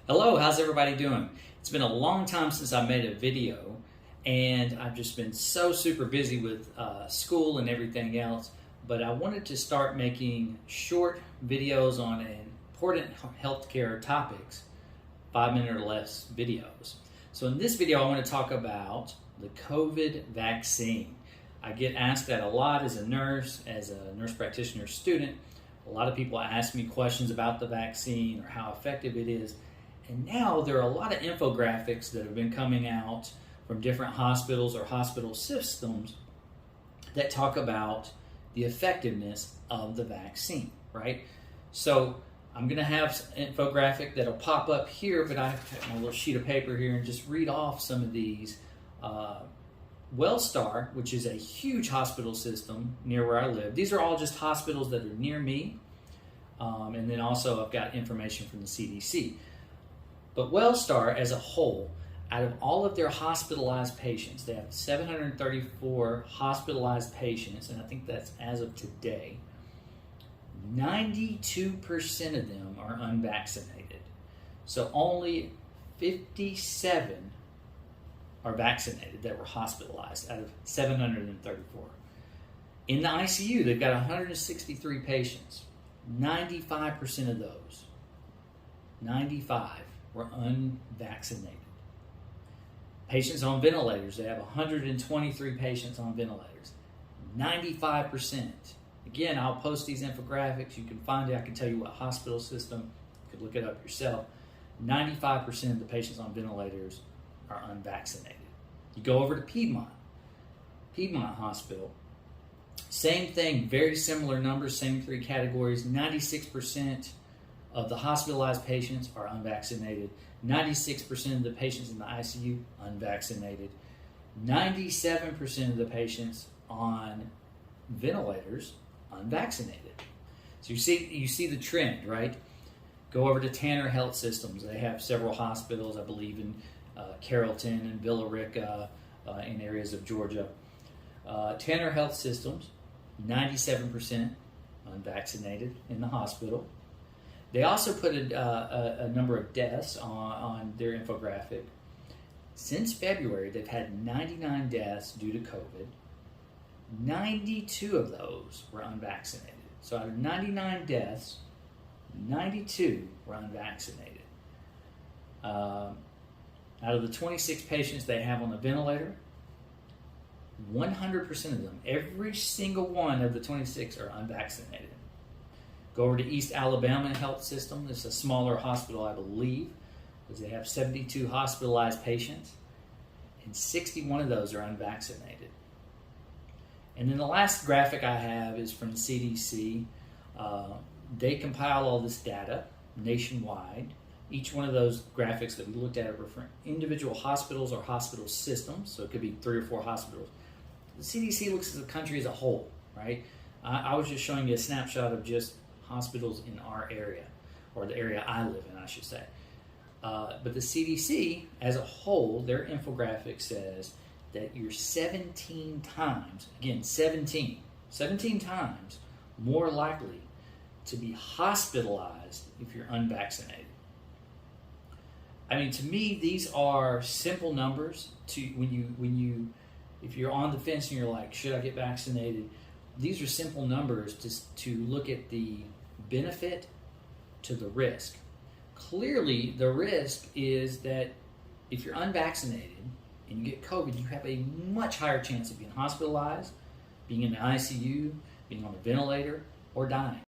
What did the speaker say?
Hello, how's everybody doing? It's been a long time since I made a video, and I've just been so super busy with school and everything else, but I wanted to start making short videos on important healthcare topics, 5-minute or less videos. So in this video, I want to talk about the COVID vaccine. I get asked that a lot as a nurse practitioner student. A lot of people ask me questions about the vaccine or how effective it is. And now there are a lot of infographics that have been coming out from different hospitals or hospital systems that talk about the effectiveness of the vaccine, right? So I'm going to have an infographic that'll pop up here, but I have my little sheet of paper here and just read off some of these. WellStar, which is a huge hospital system near where I live. These are all just hospitals that are near me. And then also I've got information from the CDC. But WellStar as a whole, out of all of their hospitalized patients, they have 734 hospitalized patients, and I think that's as of today. 92% of them are unvaccinated. So only 57 are vaccinated that were hospitalized out of 734. In the ICU, they've got 163 patients. 95% of those, 95, were unvaccinated. Patients on ventilators, they have 123 patients on ventilators. 95%. Again, I'll post these infographics. You can find it. I can tell you what hospital system. You can look it up yourself. 95% of the patients on ventilators are unvaccinated. You go over to Piedmont Hospital. Same thing, very similar numbers, same three categories. 96% of the hospitalized patients are unvaccinated. 96% of the patients in the ICU, unvaccinated. 97% of the patients on ventilators, unvaccinated. So you see the trend, right? Go over to Tanner Health Systems. They have several hospitals, I believe, in Carrollton and Villa Rica, in areas of Georgia. Tanner Health Systems, 97% unvaccinated in the hospital. They also put a number of deaths on their infographic. Since February, they've had 99 deaths due to COVID. 92 of those were unvaccinated. So out of 99 deaths, 92 were unvaccinated. Out of the 26 patients they have on the ventilator, 100% of them, every single one of the 26 are unvaccinated. Go over to East Alabama Health System. It's a smaller hospital, I believe, because they have 72 hospitalized patients, and 61 of those are unvaccinated. And then the last graphic I have is from the CDC. They compile all this data nationwide. Each one of those graphics that we looked at are for individual hospitals or hospital systems, so it could be 3 or 4 hospitals. The CDC looks at the country as a whole, right? I was just showing you a snapshot of just hospitals in our area, or the area I live in, I should say. But the CDC as a whole, their infographic says that you're 17 times, again, 17 times more likely to be hospitalized if you're unvaccinated. I mean, to me, these are simple numbers. If you're on the fence and you're like, should I get vaccinated? These are simple numbers to look at the benefit to the risk. Clearly, the risk is that if you're unvaccinated and you get COVID, you have a much higher chance of being hospitalized, being in the ICU, being on a ventilator, or dying.